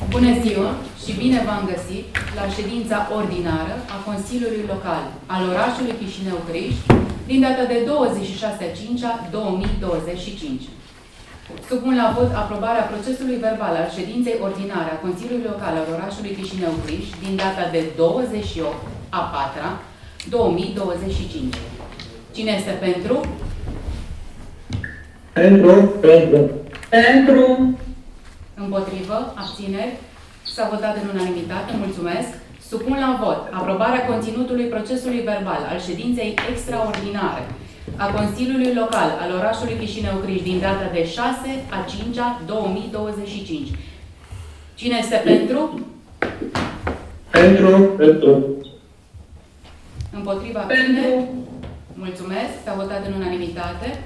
Bună ziua și bine v-am găsit la ședința ordinară a Consiliului Local al orașului Chișinău-Criș din data de 26/5/2025. Supun la vot aprobarea procesului verbal al ședinței ordinare a Consiliului Local al orașului Chișinău-Criș din data de 28/4/2025. Cine este pentru? Pentru. Împotrivă? Abțineri? S-a votat în unanimitate. Mulțumesc. Supun la vot aprobarea conținutului procesului verbal al ședinței extraordinare a Consiliului Local al orașului Chișinău-Criș din data de 6/5/2025. Cine este pentru? Pentru. Împotriva? Abțineri? Mulțumesc. S-a votat în unanimitate.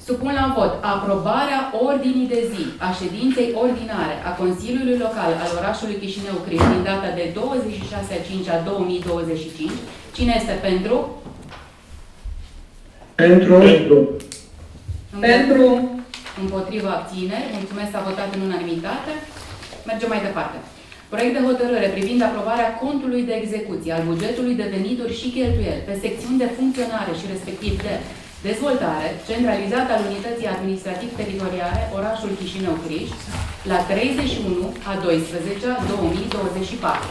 Supun la vot aprobarea ordinii de zi a ședinței ordinare a Consiliului Local al orașului Chișinău-Criș din data de 26/5/2025. Cine este pentru? Pentru. Împotriva? Abțineri? Mulțumesc, s-a votat în unanimitate. Mergem mai departe. Proiect de hotărâre privind aprobarea contului de execuție al bugetului de venituri și cheltuieli pe secțiuni de funcționare și respectiv de dezvoltare centralizată al unității administrativ-teritoriale orașul Chișinău-Criș la 31/12/2024.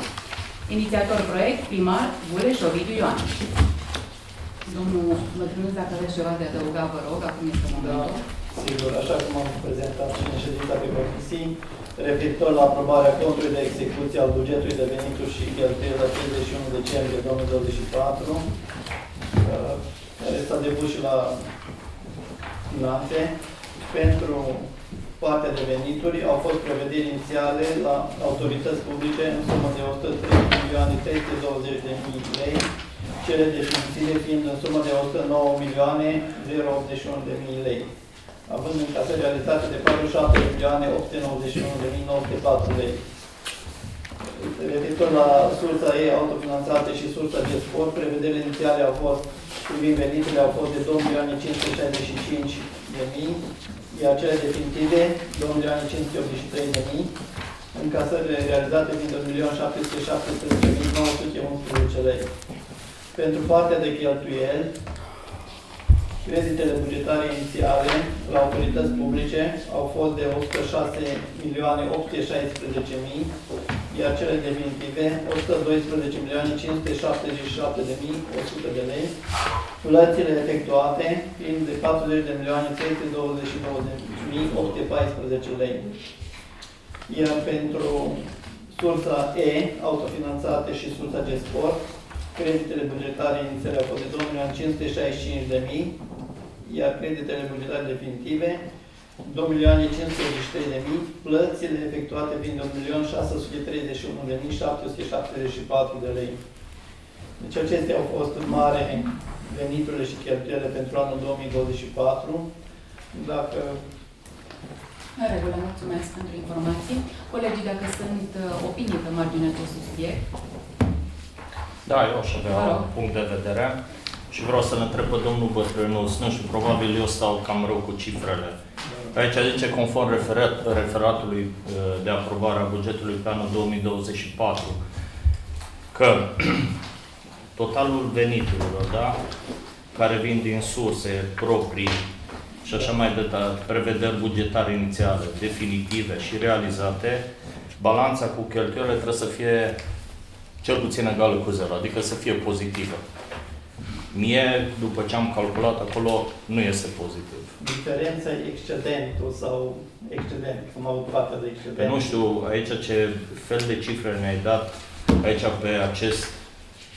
Inițiator proiect, primar Gureș Ovidiu Ioan. Domnul Mătrânuț, dacă aveți ceva de adăugat, vă rog, acum este momentul. Da, sigur, așa cum am prezentat și în ședința pe comisii, referitor la aprobarea contului de execuție al bugetului de venituri și cheltuieli la 31 decembrie 2024, care s-a depus și la finanțe. Pentru partea de venituri au fost prevederi inițiale la autorități publice în sumă de 103.320.000 lei, cele definitive fiind în sumă de 109.081.081 lei, având încasări realizate de 47.891.904 lei. Referitor la sursa ei autofinanțată și sursa de sport, prevederile inițiale au fost privind veniturile au fost de 2.565.000, iar cele definitive 2.583.000, încasările realizate fiind 1.717.911 lei. Pentru partea de cheltuieli, creditele bugetare inițiale la autorități publice au fost de 106.816.000, iar cele definitive 112.577.100 de lei, plățile efectuate fiind de 40.322.814 lei. Iar pentru sursa E, autofinanțate și sursa de sport, creditele bugetare inițiale au fost de 2.565.000, iar creditele bugetare definitive 2.583.000, plățile efectuate fiind 1.631.774 de lei. Deci acestea au fost în mare veniturile și cheltuielile pentru anul 2024. Dacă... În regulă, mulțumesc pentru informații. Colegii, dacă sunt opinii pe marginea acestui subiect. Da, eu aș avea un punct de vedere și vreau să-l întreb pe domnul Bătrânuț, nu știu, probabil eu stau cam rău cu cifrele. Aici zice, conform referatului de aprobare a bugetului pe anul 2024, că totalul veniturilor, da, care vin din surse proprii și așa mai departe, prevederi bugetare inițiale, definitive și realizate, balanța cu cheltuielile trebuie să fie cel puțin egală cu 0, adică să fie pozitivă. Mie, după ce am calculat acolo, nu este pozitiv. Diferența e excedentul sau excedent, cum au partea de excedent. Nu știu, aici ce fel de cifre ne-ai dat aici pe acest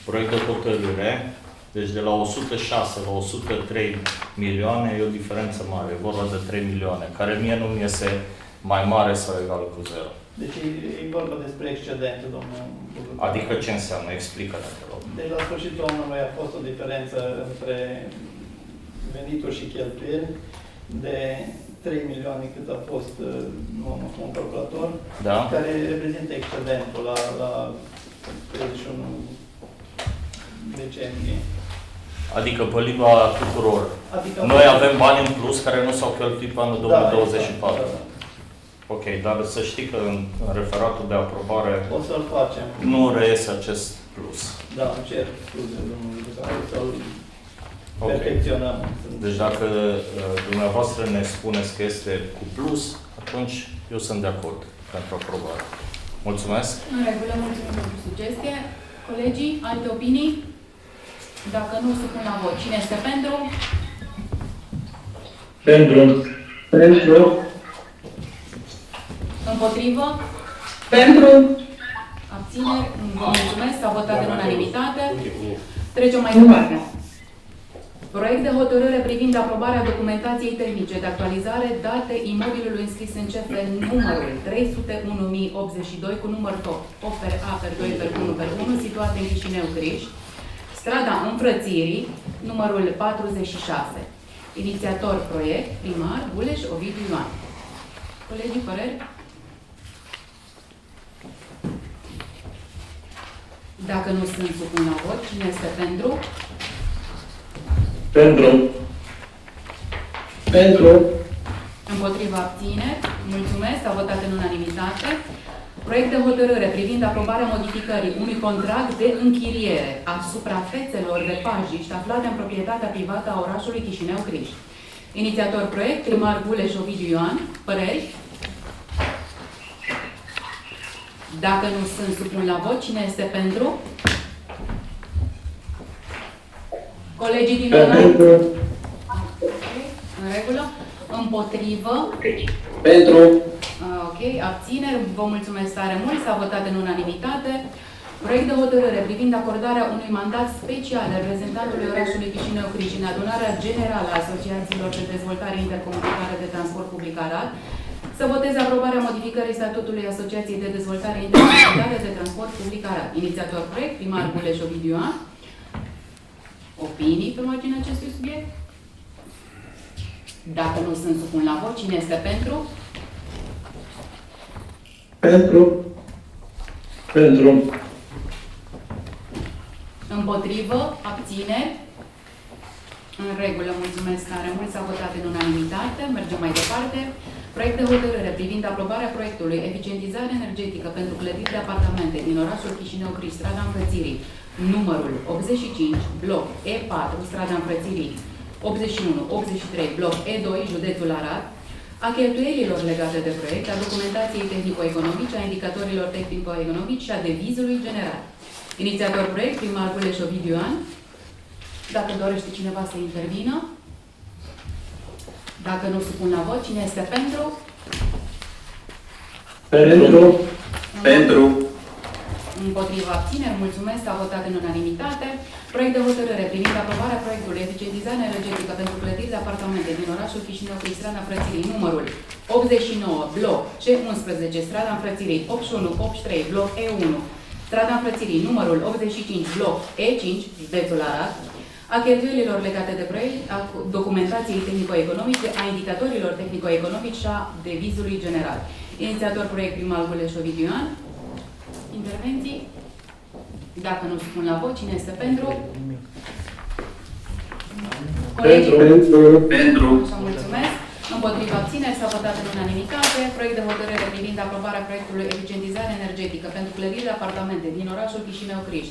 proiect de hotărâre, deci de la 106 la 103 milioane e o diferență mare, e vorba de 3 milioane, care mie nu mi iese mai mare sau egal cu 0. Deci e vorba despre excedent, domnul. Adică ce înseamnă? Explică-ne, te rog. Deci la sfârșitul anului a fost o diferență între venituri și cheltuieli de 3 milioane cât a fost un calculator, da, care reprezintă excedentul la 31 decembrie. Adică pe limba tuturor. Adică Noi avem bani în plus care nu s-au cheltuit pe anul 2024. Da, da. Ok, dar să știi că în referatul de aprobare O să-l facem. nu reiese acest plus. Da, îmi cer scuze, domnul Viceprimarul, să-l Ok. perfecționăm. Deci dacă dumneavoastră ne spuneți că este cu plus, atunci eu sunt de acord pentru aprobare. Mulțumesc. În regulă, mulțumim pentru sugestie. Colegii, alte opinii? Dacă nu, supun la vot. Cine este pentru? Pentru. Pentru. Împotrivă? Pentru. Abțineri? Vă mulțumesc. S-a votat în unanimitate. Trecem mai departe. Proiect de hotărâre privind aprobarea documentației tehnice de actualizare date imobilului înscris în CF numărul 301.082 cu număr top 8/A/2/1/1 situat în Chișinău, Criș, strada Înfrățirii, numărul 46. Inițiator proiect, primar Guleș Ovidiu Ioan. Colegii, păreri? Dacă nu sunt, supun la vot. Cine este pentru? Pentru. Pentru. Împotriva abțineri. Mulțumesc. S-a votat în unanimitate. Proiect de hotărâre privind aprobarea modificării unui contract de închiriere a suprafețelor de pajiști aflate în proprietatea privată a orașului Chișinău, Criș. Inițiator proiect, primar Guleș Ovidiu Ioan. Păreri? Dacă nu sunt, supun la vot. Cine este pentru? Colegii din oraș? Pentru. În regulă. Împotrivă. Pentru. Ok. Abțineri. Vă mulțumesc tare mult. S-a votat în unanimitate. Proiect de hotărâre privind acordarea unui mandat special reprezentantului orașului Chișinău, Criș în adunarea generală a asociațiilor de dezvoltare intercomunitară de transport public Arad, să voteze aprobarea modificării statutului Asociației de Dezvoltare Intercomunitară de Transport Public Arad. Inițiator proiect, primar Guleș Ovidiu Ioan. Opinii pe marginea acestui subiect? Dacă nu sunt, supun la vot. Cine este pentru? Pentru. Pentru. Împotrivă? Abțineri? În regulă, mulțumesc tare mult. S-a votat în unanimitate. Mergem mai departe. Proiect de hotărâre privind aprobarea proiectului eficientizare energetică pentru clădiri de apartamente din orașul Chișinău, Criș, strada Înfrățirii, numărul 85, bloc E4, strada Înfrățirii, 81-83, bloc E2, județul Arad, a cheltuielilor legate de proiect, a documentației tehnico-economice, a indicatorilor tehnico-economici și a devizului general. Inițiator proiect, primar Guleș Ovidiu Ioan. Dacă dorește cineva să intervină. Dacă nu, supun la vot. Cine este pentru? Pentru. Pentru. Împotriva abțineri, mulțumesc, s-a votat în unanimitate. Proiect de hotărâre privind aprobarea proiectului eficientizare energetică pentru clădiri de apartamente din orașul Chișinău, Criș, strada Înfrățirii, numărul 89, bloc C11, strada Înfrățirii, 81-83, bloc E1, strada Înfrățirii, numărul 85, bloc E5, județul Arad, a cheltuielilor legate de proiect, a documentației tehnico-economice, a indicatorilor tehnico-economici și a devizului general. Inițiator proiect, primar Guleș Ovidiu Ioan. Intervenții? Dacă nu spun la vot, cine este pentru? Pentru. Pentru. Așa, mulțumesc. Împotriva abțineri s-a votat în unanimitate. Proiect de hotărâre privind aprobarea proiectului eficientizare energetică pentru clădiri de apartamente din orașul Chișinău, Criș,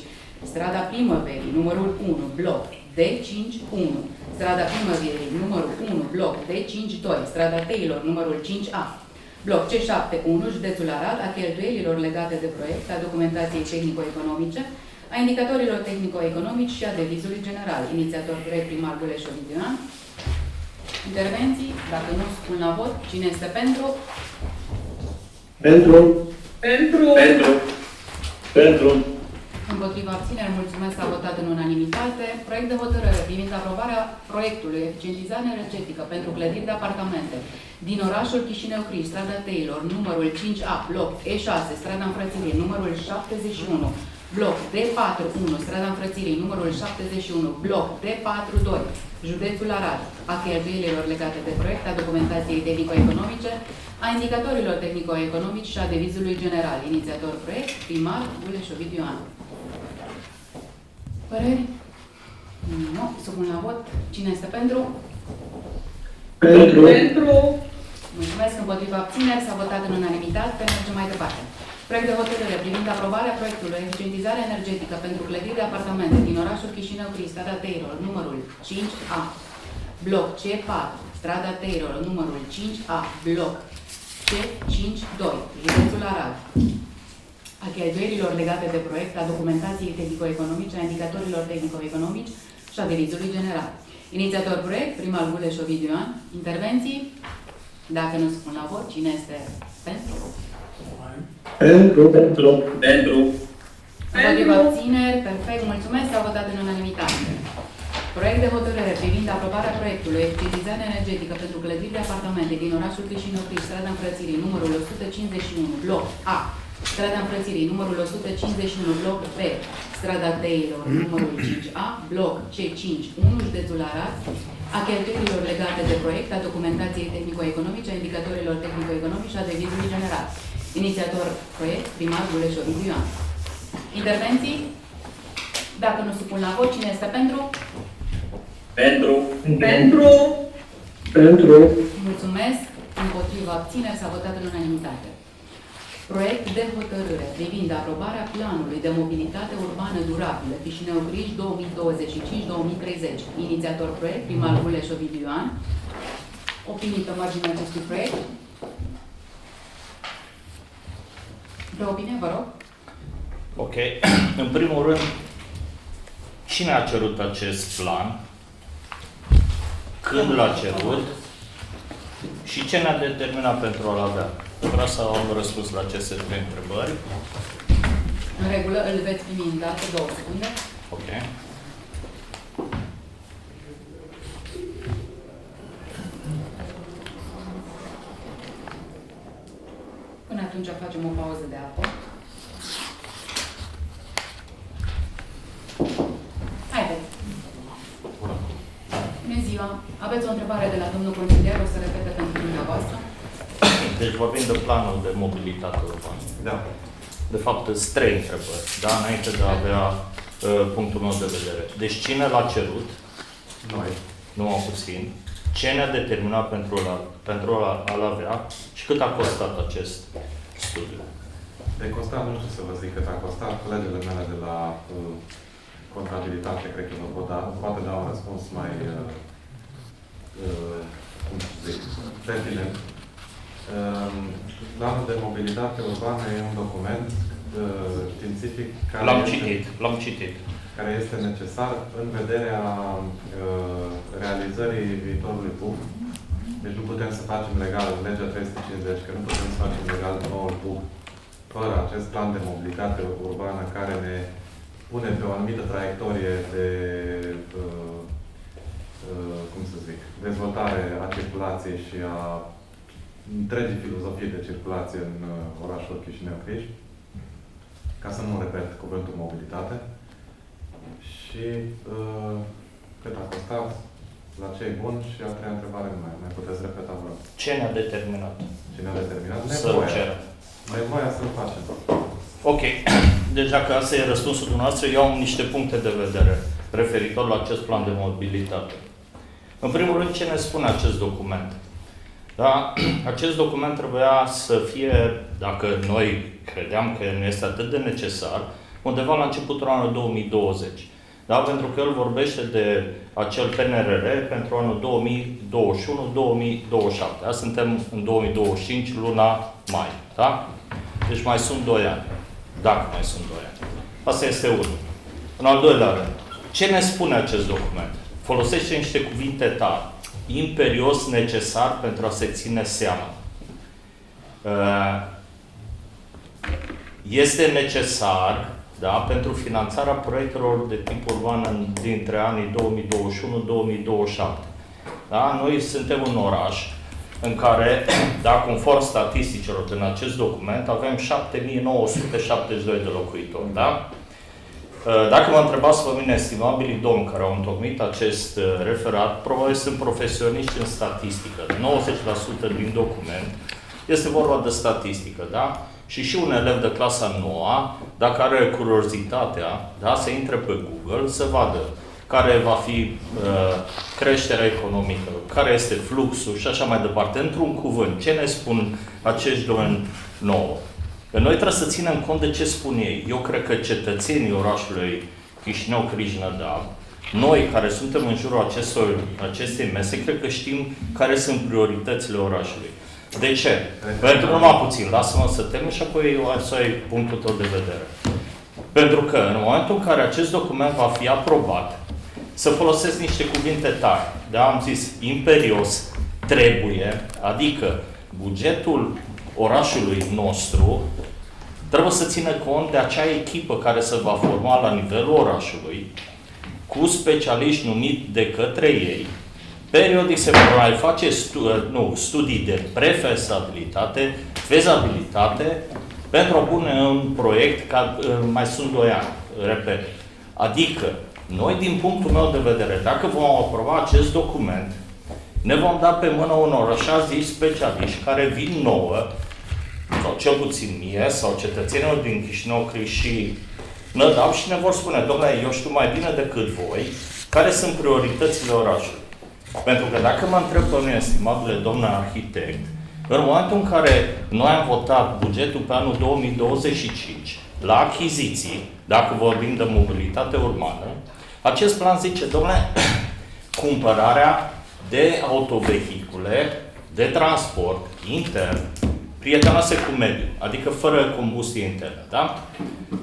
strada Primăverii, numărul 1, bloc D5-1, strada Primăverii, numărul 1, bloc D5-2, strada Teilor, numărul 5A, bloc C7-1, județul Arad, a cheltuielilor legate de proiect, a documentației tehnico-economice, a indicatorilor tehnico-economici și a devizului general. Inițiator proiect, primar Guleș Ovidiu Ioan. Intervenții? Dacă nu, spun la vot. Cine este pentru? Pentru. Pentru. Pentru. Pentru. Împotriva abțineri, mulțumesc, s-a votat în unanimitate. Proiect de hotărâre privind aprobarea proiectului eficientizare energetică pentru clădiri de apartamente din orașul Chișinău, Criș, strada Teilor, numărul 5A, bloc E6, strada Înfrățirii, numărul 71, bloc D4-1, strada Înfrățirii, numărul 71, bloc D4-2, județul Arad, a cheltuielilor legate de proiect, a documentației tehnico-economice, a indicatorilor tehnico-economici și a devizului general. Inițiator proiect, primar Guleș Ovidiu Ioan. Păreri? Nu. supun la vot. Cine este pentru? Pentru. Mulțumesc. Împotriva abțineri s-a votat în unanimitate. Mergem mai departe. Proiect de hotărâre privind aprobarea proiectului eficientizare energetică pentru clădiri de apartamente din orașul Chișinău, Strada Taylor, numărul 5A, bloc C4, Strada Taylor, numărul 5A, bloc C52, județul Arad, a cheltuielilor legate de proiect, a documentației tehnico-economice, a indicatorilor tehnico-economici și a devizului general. Inițiator proiect, primal Guleș Ovidiu Ioan. Intervenții? Dacă nu spun la vot, cine este pentru? Pentru. Împotriva abțineri, perfect, mulțumesc, s-a votat în unanimitate. Proiect de hotărâre privind aprobarea proiectului eficientizare energetică pentru clădiri de apartamente din orașul Chișinău, Strada Înfrățirii, numărul 151, bloc A, Strada Înfrățirii, numărul 151, bloc B, Strada Taylor, numărul 5A, bloc C51, județul Arad, a cheltuielilor legate de proiect, a documentației tehnico-economice, a indicatorilor tehnico-economice și a devizului general. Inițiator proiect, primar Guleș Ovidiu Ioan. Intervenții? Dacă nu supun la vot, cine este pentru? Pentru. Mulțumesc. Împotriva abțineri s-a votat în unanimitate. Proiect de hotărâre privind aprobarea planului de mobilitate urbană durabilă Chișinău-Criș 2025-2030. Inițiator proiect, primar Guleș Ovidiu Ioan. Opinii pe marginea acestui proiect? De opinie, vă rog. Ok. În primul rând, cine a cerut acest plan? Când l-a cerut? Și ce ne-a determinat pentru a-l avea? Vreau să am răspuns la aceste trei întrebări. În regulă, îl veți primi în dată 2 secunde. Ok. Până atunci facem o pauză de apă. Haideți. Bună ziua! Aveți o întrebare de la domnul consilier, o să repete pentru dumneavoastră. Deci vorbim de planul de mobilitate urbană. Da. De fapt, sunt 3 întrebări, da? Înainte de a avea punctul meu de vedere. Deci cine l-a cerut? Noi. Numai puțin. Ce ne-a determinat pentru a-l avea și cât a costat acest studiu? De costat, nu știu să vă zic cât a costat. Colegele mele de la contabilitate, cred că vă poate da un răspuns mai, cum să zic, pertinent. Planul de mobilitate urbană e un document științific care L-am citit. care este necesar în vederea realizării viitorului PUB. Deci nu putem să facem legal legea 350, că nu putem să facem legal noul PUB fără acest plan de mobilitate urbană care ne pune pe o anumită traiectorie de, cum să zic, dezvoltare a circulației și a întregii filozofii de circulație în orașul Chișinău-Criș, ca să nu repet cuvântul mobilitate. Și cât a costat, la ce e bun și a treia întrebare mai puteți repeta, vă rog. Ce ne-a determinat? Ce ne-a determinat? Să-l cerem. Nevoia să-l facem. Ok. Deci dacă asta e răspunsul dumneavoastră, eu am niște puncte de vedere referitor la acest plan de mobilitate. În primul rând, ce ne spune acest document? Da? Acest document trebuia să fie, dacă noi credeam că nu este atât de necesar, undeva la începutul anului 2020. Da? Pentru că el vorbește de acel PNRR pentru anul 2021-2027. Azi suntem în 2025, luna mai. Da? Deci mai sunt 2 ani. Dacă mai sunt 2 ani. Asta este unul. În al doilea rând, ce ne spune acest document? Folosește niște cuvinte tari. Imperios necesar pentru a se ține seama. Este necesar, da, pentru finanțarea proiectelor de tip urban dintre anii 2021-2027. Da? Noi suntem un oraș în care, da, conform statisticilor în acest document, avem 7972 de locuitori. Da? Dacă mă întrebați pe mine, estimabilii domni care au întocmit acest referat, probabil sunt profesioniști în statistică. 90% din document este vorba de statistică, da? Și un elev de clasa 9, dacă are curiozitatea, da, să intre pe Google, să vadă care va fi creșterea economică, care este fluxul și așa mai departe. Într-un cuvânt, ce ne spun acești domeni nouă? Că noi trebuie să ținem cont de ce spun ei. Eu cred că cetățenii orașului Chișinău, Criș-Nădab, noi care suntem în jurul acestei mese, cred că știm care sunt prioritățile orașului. De ce? Pentru numai puțin, lasă-mă să termin și apoi eu să ai punctul tău de vedere. Pentru că în momentul în care acest document va fi aprobat, să folosesc niște cuvinte tari, da? Am zis imperios, trebuie, adică bugetul orașului nostru trebuie să țină cont de acea echipă care se va forma la nivelul orașului, cu specialiști numiți de către ei. Periodic se vor mai face studii de prefezabilitate, fezabilitate, pentru a pune un proiect, ca mai sunt 2 ani, repet. Adică, noi, din punctul meu de vedere, dacă vom aproba acest document, ne vom da pe mână unor așa zis specialiști care vin nouă, sau cel puțin mie, sau cetățenilor din Chișinău, Criș și Nădab și ne vor spune, domnule, eu știu mai bine decât voi, care sunt prioritățile orașului. Pentru că dacă mă întreb pe mine, estimabile domnule arhitect, în momentul în care noi am votat bugetul pe anul 2025 la achiziții, dacă vorbim de mobilitate urbană, acest plan zice, domnule, cumpărarea de autovehicule, de transport intern, prietenoase cu mediul, adică fără combustie internă, da?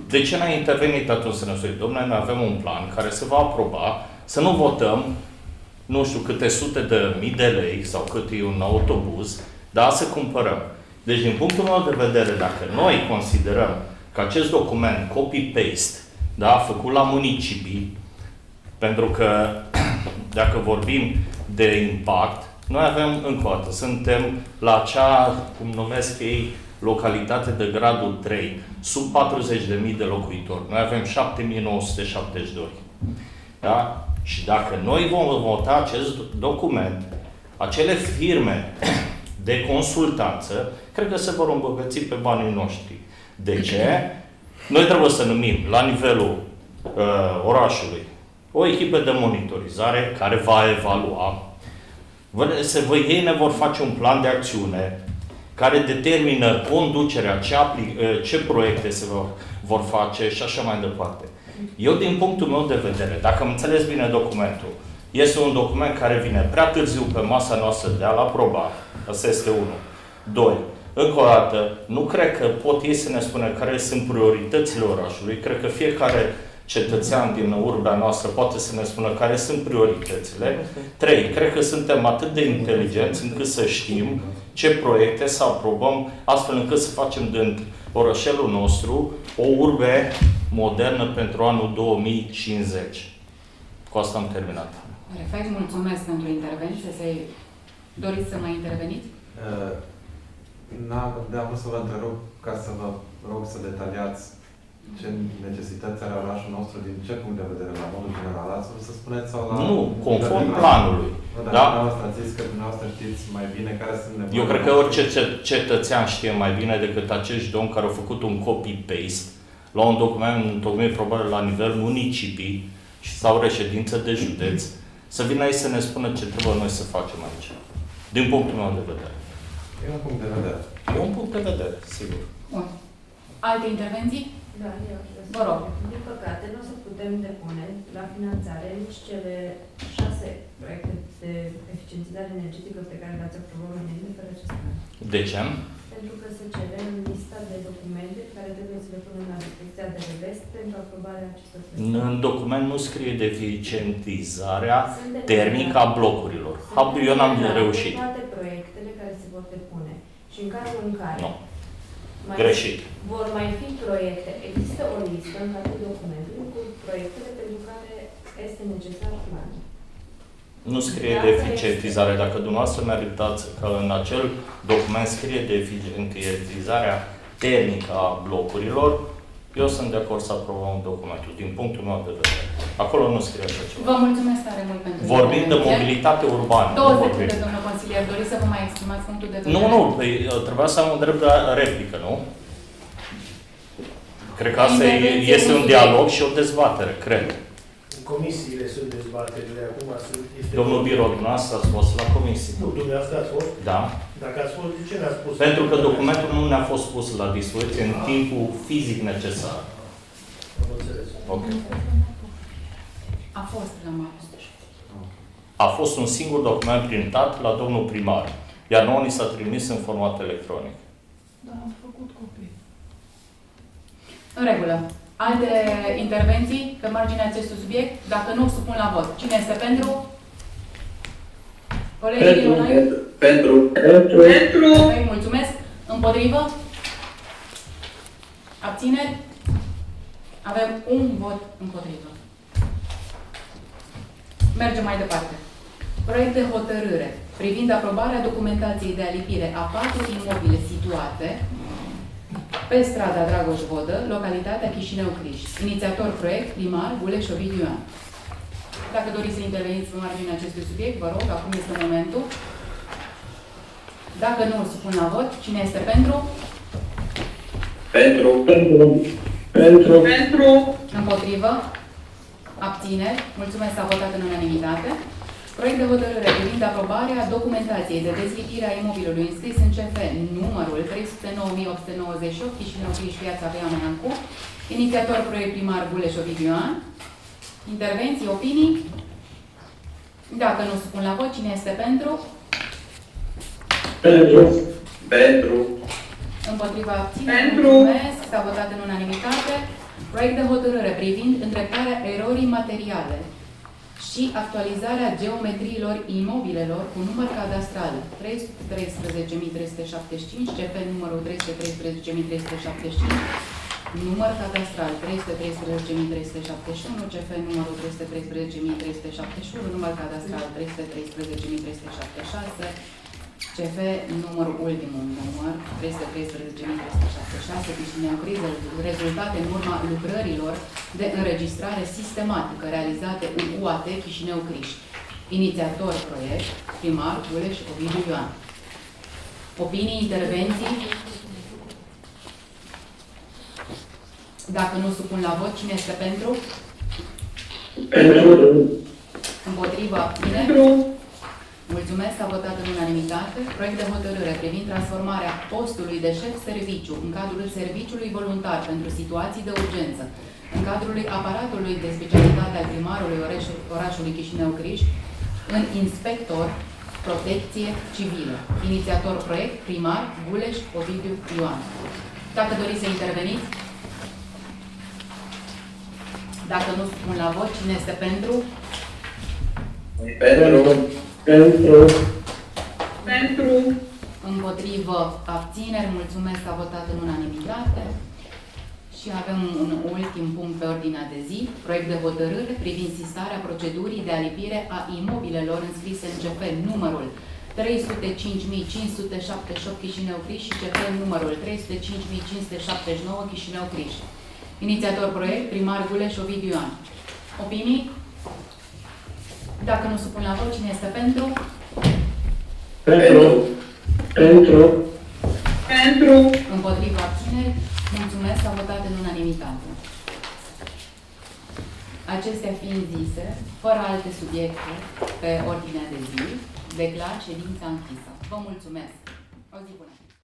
De ce n-a intervenit atunci să ne spune, domnule, noi avem un plan care se va aproba, să nu votăm, nu știu, câte sute de mii de lei sau cât e un autobuz, dar să cumpărăm. Deci, din punctul meu de vedere, dacă noi considerăm că acest document copy-paste, da, făcut la municipii, pentru că dacă vorbim de impact, noi avem, încă o dată, suntem la acea, cum numesc ei, localitate de gradul 3, sub 40.000 de locuitori. Noi avem 7.972. Da? Și dacă noi vom vota acest document, acele firme de consultanță, cred că se vor îmbogăți pe banii noștri. De ce? Noi trebuie să numim la nivelul orașului o echipă de monitorizare care va evalua. Ei ne vor face un plan de acțiune care determină conducerea, ce proiecte se vor face și așa mai departe. Eu, din punctul meu de vedere, dacă am înțeles bine documentul, este un document care vine prea târziu pe masa noastră de a-l aproba. Asta este unul. 2. Încă o dată, nu cred că pot ei să ne spună care sunt prioritățile orașului. Cred că fiecare cetățean din urbea noastră poate să ne spună care sunt prioritățile. 3. Cred că suntem atât de inteligenți încât să știm ce proiecte să aprobăm, astfel încât să facem din orășelul nostru o urbe modernă pentru anul 2050. Cu asta am terminat. Perfect, mulțumesc pentru intervenție. Doriți să mai interveniți? Am vrut să vă întrerup ca să vă rog să detaliați ce necesități are orașul nostru din ce punct de vedere, la modul general. Ați vrut să spuneți sau la... Nu, conform planului. Da? Dumneavoastră ați zis că dumneavoastră știți mai bine care sunt nevoile. Eu cred că orice cetățean știe mai bine decât acești domni care au făcut un copy-paste la un document întocmit probabil la nivel municipii sau reședință de județ, să vină aici să ne spună ce trebuie noi să facem aici. Din punctul meu de vedere. E un punct de vedere. E un punct de vedere, sigur. Bun. Alte intervenții? Da, eu aș vrea să Vă rog. Din păcate, nu o să putem depune la finanțare nici cele 6 proiecte de eficientizare energetică pe care le-ați aprobat înainte fără acest plan. De ce? Pentru că se cere în lista de documente care trebuie să le punem la dispoziția de revest pentru aprobarea acestor proiecte. În document nu scrie de eficientizarea termică a blocurilor. Eu n-am reușit. Toate proiectele care se vor depune. Și în cazul în care Greșit. vor mai fi proiecte, există o listă în cadrul documentului cu proiectele pentru care este necesar plan. Nu scrie de eficientizare. Dacă dumneavoastră mi-arătați că în acel document scrie de eficientizarea termică a blocurilor, eu sunt de acord să aprobăm documentul, din punctul meu de vedere. Acolo nu scrie așa ceva. Vă mulțumesc tare mult pentru vorbim de mobilitate urbană. 2 secunde, domnul consilier. Doriți să vă mai exprimați punctul de vedere? Nu. Păi, trebuia să am un drept de replică, nu? Cred că asta este un dialog și o dezbatere, cred. comisiile sunt dezbaterile acum. Domnul Birol, dumneavoastră ați fost la comisie. Nu, dumneavoastră ați fost? Da. Dacă ați fost, de ce n-ați spus? Pentru că documentul nu ne-a fost pus la dispoziție în timpul fizic necesar. Am înțeles. Ok. A fost la Marius. A fost un singur document printat la domnul primar, iar nouă ni s-a trimis în format electronic. Da, am făcut copii. În regulă. Alte intervenții pe marginea acestui subiect? Dacă nu, supun la vot. Cine este pentru? Colegii Ionaiu? Pentru. Mulțumesc. Împotrivă? Abțineri? Avem un vot împotrivă. Mergem mai departe. Proiect de hotărâre privind aprobarea documentației de alipire a 4 imobile situate pe strada Dragoș Vodă, localitatea Chișinău Criș. Inițiator proiect, primar Guleș Ovidiu Ioan. Dacă doriți să interveniți pe marginea acestui subiect, vă rog, acum este momentul. Dacă nu, îl supun la vot. Cine este pentru? Pentru. Împotrivă? Abțineri? Mulțumesc, s-a votat în unanimitate. Proiect de hotărâre privind aprobarea documentației de dezlipire a imobilului înscris în CF numărul 309.898, Chișinău Criș, Piața Veana Iancu. Inițiator proiect primar Guleș Ovidiu Ioan. Intervenții, opinii? Dacă nu supun la vot, cine este pentru? Pentru. Împotriva abțineri? Mulțumesc, s-a votat în unanimitate. Proiect de hotărâre privind îndreptarea erorii materiale și actualizarea geometriilor imobilelor cu număr cadastral 313.375, CF numărul 313.375, număr cadastral 313.371, CF numărul 313.371, număr cadastral 313.376, CF numărul ultimul număr 313.376, Chișinău Criș, rezultate în urma lucrărilor de înregistrare sistematică realizate în UAT Chișinău Criș. Inițiator proiect, primar Guleș Ovidiu Ioan. Opinii, intervenții? Dacă nu supun la vot, cine este pentru? Împotriva, abțineri? Mulțumesc, s-a votat în unanimitate. Proiect de hotărâre privind transformarea postului de șef serviciu în cadrul serviciului voluntar pentru situații de urgență, în cadrul aparatului de specialitate al primarului orașului Chișinău Criș, în inspector protecție civilă. Inițiator proiect, primar Guleș Ovidiu Ioan. Dacă doriți să interveniți? Dacă nu spun la vot, cine este pentru? Pentru. Împotrivă, abțineri, mulțumesc, s-a votat în unanimitate. Și avem un ultim punct pe ordinea de zi, proiect de hotărâre privind sistarea procedurii de alipire a imobilelor înscrise în CF numărul 305.578 Chișinău Criș și CF numărul 305.579 Chișinău Criș. Inițiator proiect, primar Guleș Ovidiu Ioan. Opinii? Dacă nu supun la vot, cine este pentru? Pentru. Împotriva abțineri, mulțumesc, s-a votat în unanimitate. Acestea fiind zise, fără alte subiecte pe ordinea de zi, declar ședința închisă. Vă mulțumesc! O zi bună!